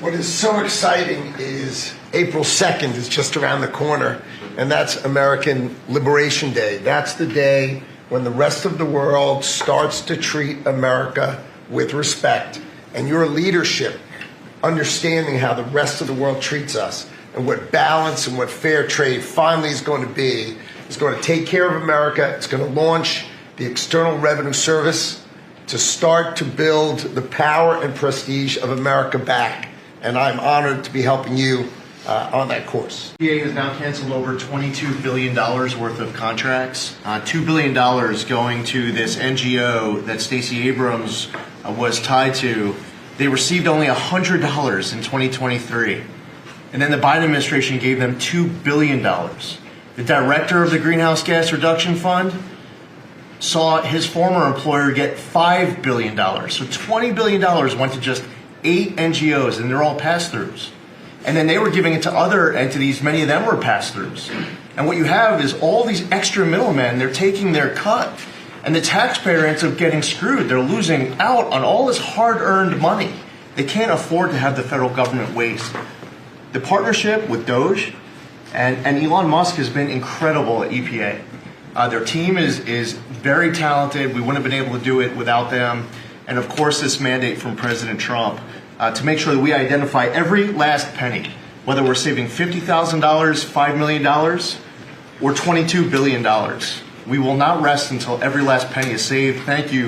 What is so exciting is April 2nd is just around the corner, and that's American Liberation Day. That's the day when the rest of the world starts to treat America with respect. And your leadership, understanding how the rest of the world treats us and what balance and what fair trade finally is going to be, is going to take care of America. It's going to launch the External Revenue Service to start to build the power and prestige of America back. And I'm honored to be helping you on that course. EPA has now canceled over $22 billion worth of contracts. $2 billion going to this NGO that Stacey Abrams was tied to. They received only $100 in 2023. And then the Biden administration gave them $2 billion. The director of the Greenhouse Gas Reduction Fund saw his former employer get $5 billion. So $20 billion went to just 8 NGOs, and they're all pass-throughs. And then they were giving it to other entities. Many of them were pass-throughs. And what you have is all these extra middlemen, they're taking their cut. And the taxpayer ends up getting screwed. They're losing out on all this hard-earned money. They can't afford to have the federal government waste. The partnership with DOGE and Elon Musk has been incredible at EPA. Their team is very talented. We wouldn't have been able to do it without them. And of course, this mandate from President Trump to make sure that we identify every last penny, whether we're saving $50,000, $5 million, or $22 billion. We will not rest until every last penny is saved. Thank you,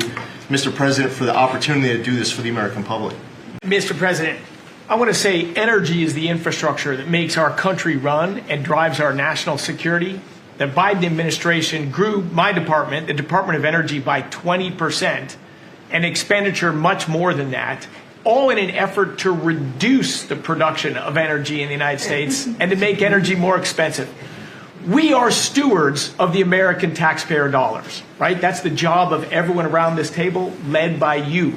Mr. President, for the opportunity to do this for the American public. Mr. President, I want to say energy is the infrastructure that makes our country run and drives our national security. The Biden administration grew my department, the Department of Energy, by 20%, and expenditure much more than that, all in an effort to reduce the production of energy in the United States and to make energy more expensive. We are stewards of the American taxpayer dollars, right? That's the job of everyone around this table, led by you.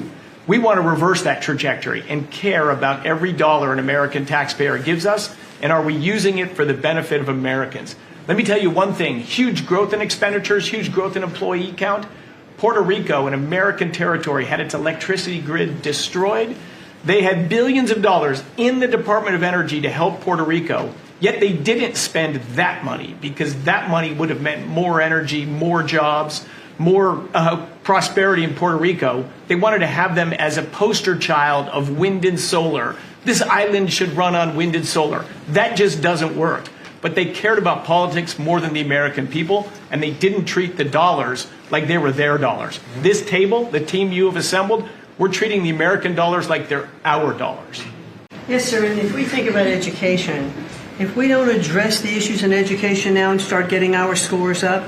We want to reverse that trajectory and care about every dollar an American taxpayer gives us, and are we using it for the benefit of Americans? Let me tell you one thing, huge growth in expenditures, huge growth in employee count. Puerto Rico, an American territory, had its electricity grid destroyed. They had billions of dollars in the Department of Energy to help Puerto Rico, yet they didn't spend that money because that money would have meant more energy, more jobs, more prosperity in Puerto Rico. They wanted to have them as a poster child of wind and solar. This island should run on wind and solar. That just doesn't work. But they cared about politics more than the American people, and they didn't treat the dollars like they were their dollars. This table, the team you have assembled, we're treating the American dollars like they're our dollars. Yes, sir, and if we think about education, if we don't address the issues in education now and start getting our scores up,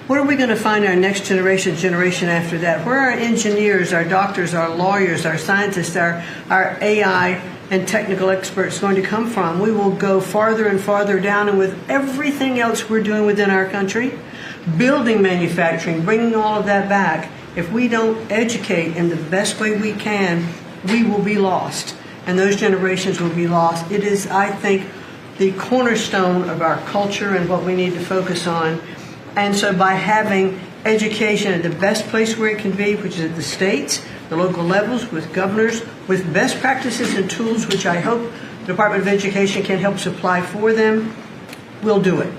where are we going to find our next generation after that? Where are our engineers, our doctors, our lawyers, our scientists, our AI and technical experts going to come from? We will go farther and farther down, and with everything else we're doing within our country, building manufacturing, bringing all of that back, if we don't educate in the best way we can, we will be lost, and those generations will be lost. It is, I think, the cornerstone of our culture and what we need to focus on. And so by having education at the best place where it can be, which is at the states, the local levels, with governors, with best practices and tools, which I hope the Department of Education can help supply for them, we'll do it.